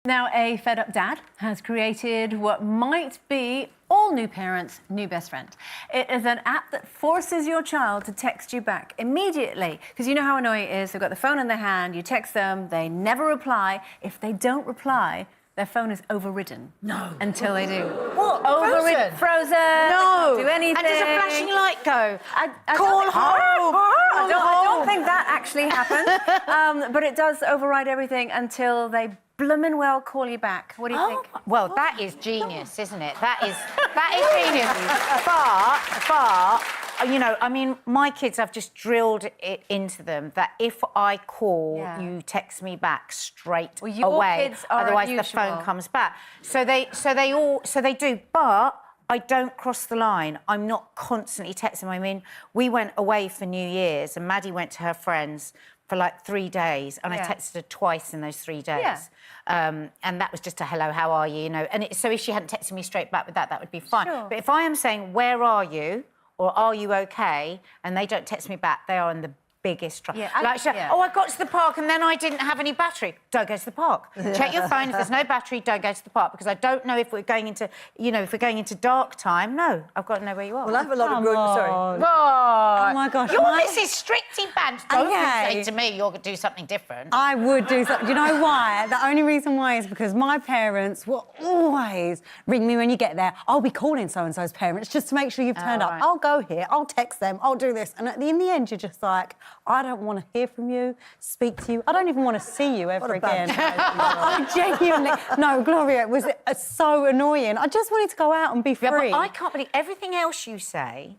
Now, a fed-up dad has created what might be all new parents' new best friend. It is an app that forces your child to text you back immediately. Because you know how annoying it is. They've got the phone in their hand, you text them, they never reply. If they don't reply, their phone is overridden. No. Until they do. What? Overridden. Frozen. No. Do anything. And does a flashing light go? Call home. I don't think that actually happens. But it does override everything until they bloomin' well call you back. What do you think? Well, that is genius, isn't it? That is genius. But, you know, I mean, my kids, I've just drilled it into them that if I call, you text me back straight away. Kids are otherwise unusual. the phone comes back. So they do, but I don't cross the line. I'm not constantly texting. I mean, we went away for New Year's and Maddie went to her friends for like 3 days, and I texted her twice in those 3 days. And that was just a hello, how are you? You know, and so if she hadn't texted me straight back with that, that would be fine. Sure. But if I am saying, where are you? Or are you okay? And they don't text me back, they are in the biggest trouble. Oh, I got to the park and then I didn't have any battery. Don't go to the park. Check your phone. If there's no battery, don't go to the park, because I don't know if we're going into, you know, if we're going into dark time. No, I've got to know where you are. Well, I have a lot of grown... Sorry. Oh my gosh. You're Mrs. Stricty Bant. Don't say to me you're going to do something different. I would do something. Do you know why? The only reason why is because my parents will always ring me when you get there. I'll be calling so-and-so's parents just to make sure you've turned up. I'll go here, I'll text them, I'll do this. And in the end, you're just like, I don't want to hear from you, speak to you. I don't even want to see you ever again. I genuinely... No, Gloria, it was so annoying. I just wanted to go out and be free. Yeah, but I can't believe everything else you say,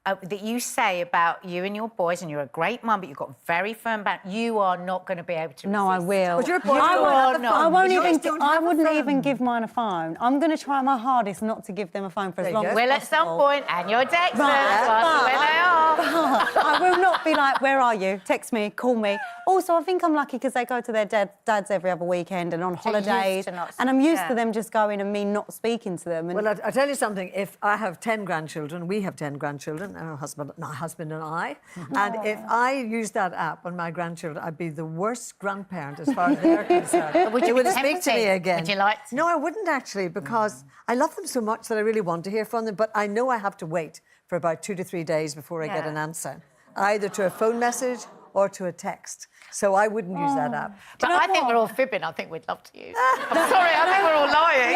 that you say about you and your boys, and you're a great mum, but you've got very firm back. You are not going to be able to resist. No, I will. But your boys I wouldn't even give mine a phone. I'm going to try my hardest not to give them a phone for as long as possible. Well, at some point, and you're texting where they are. I will not be like, where are you? Text me, call me. Also, I think I'm lucky because they go to their dads every other weekend and on holidays. And I'm used to them just going and me not speaking to them. And... Well, I'll tell you something. If I have 10 grandchildren, we have 10 grandchildren, my husband and I, and if I used that app on my grandchildren, I'd be the worst grandparent as far as they're concerned. Would you wouldn't speak to me again. Would you like to? No, I wouldn't actually, because I love them so much that I really want to hear from them, but I know I have to wait for about 2 to 3 days before I get an answer, either to a phone message or to a text. So I wouldn't use that app. But I think we're all fibbing. I think we'd love to use. I'm sorry, I think we're all lying.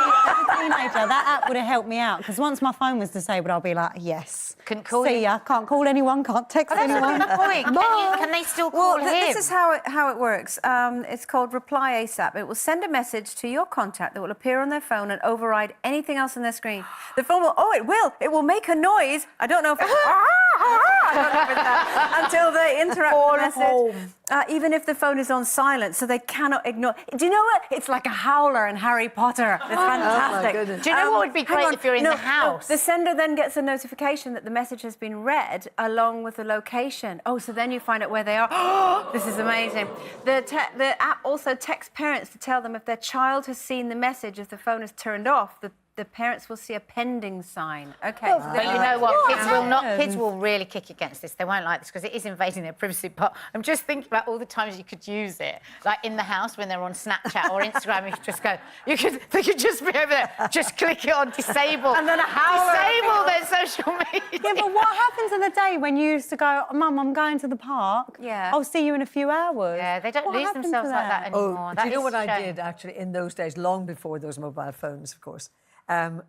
As a teenager, that app would have helped me out, because once my phone was disabled, I'll be like, yes. Couldn't call See ya. Can't call anyone, can't text anyone. That's a good point. Can they still call him? This is how it works. It's called Reply ASAP. It will send a message to your contact that will appear on their phone and override anything else on their screen. The phone will... Oh, it will. It will make a noise. I don't know if it's... I don't know if it's that. Until they interrupt the message. Even if the phone is on silent, so they cannot ignore... Do you know what? It's like a howler in Harry Potter. It's fantastic. Oh, do you know what would be great if you're in the house? The sender then gets a notification that the message has been read along with the location. Oh, so then you find out where they are. This is amazing. The app also texts parents to tell them if their child has seen the message, if the phone is turned off, the parents will see a pending sign. OK. But you know what? Kids will really kick against this. They won't like this because it is invading their privacy. But I'm just thinking about all the times you could use it, like in the house when they're on Snapchat or Instagram. You could just go. They could just be over there. Just click it on disable, and then a howler. Disable their social media. Yeah, but what happens in the day when you used to go, Mum, I'm going to the park. Yeah. I'll see you in a few hours. Yeah, they don't lose themselves like that anymore. Do you know what I did actually in those days, long before those mobile phones, of course?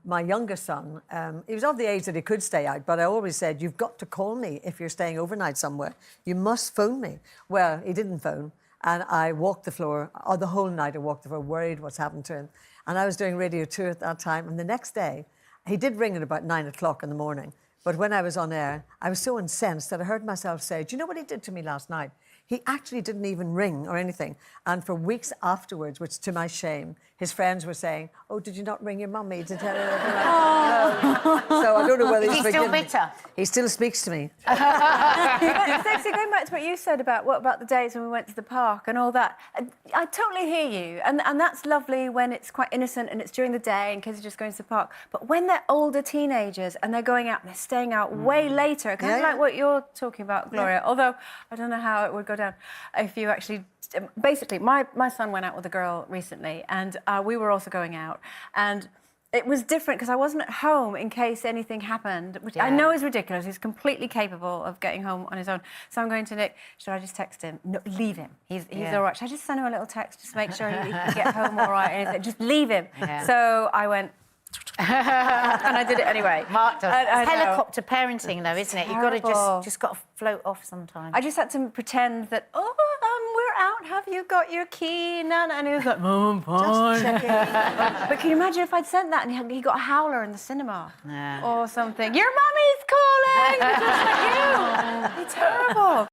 My youngest son, he was of the age that he could stay out, but I always said, you've got to call me if you're staying overnight somewhere. You must phone me. Well, he didn't phone, and I walked the floor, or the whole night I walked the floor, worried what's happened to him. And I was doing Radio 2 at that time, and the next day, he did ring at about 9 o'clock in the morning, but when I was on air, I was so incensed that I heard myself say, do you know what he did to me last night? He actually didn't even ring or anything. And for weeks afterwards, which to my shame, his friends were saying, oh, did you not ring your mummy to tell her that? No. So I don't know whether he's still bitter. He still speaks to me. Stacey, going back to what you said about the days when we went to the park and all that, I totally hear you. And that's lovely when it's quite innocent and it's during the day and kids are just going to the park. But when they're older teenagers and they're going out and they're staying out way later, kind of like what you're talking about, Gloria, although I don't know how it would go down if you actually basically, my son went out with a girl recently, and we were also going out, and it was different because I wasn't at home in case anything happened, which I know is ridiculous. He's completely capable of getting home on his own. So I'm going to Nick, should I just text him? No, leave him. He's all right. Should I just send him a little text just to make sure he can get home all right? And he said, just leave him. Yeah. So I went, and I did it anyway. Mark does. I It's know. helicopter parenting, though, isn't it? You've got to terrible. just got to float off sometimes. I just had to pretend that, we're out. Have you got your key, Nana? And he was like, Mum, I'm fine. But can you imagine if I'd sent that and he got a howler in the cinema or something? Your mummy's calling, just like you. It's terrible.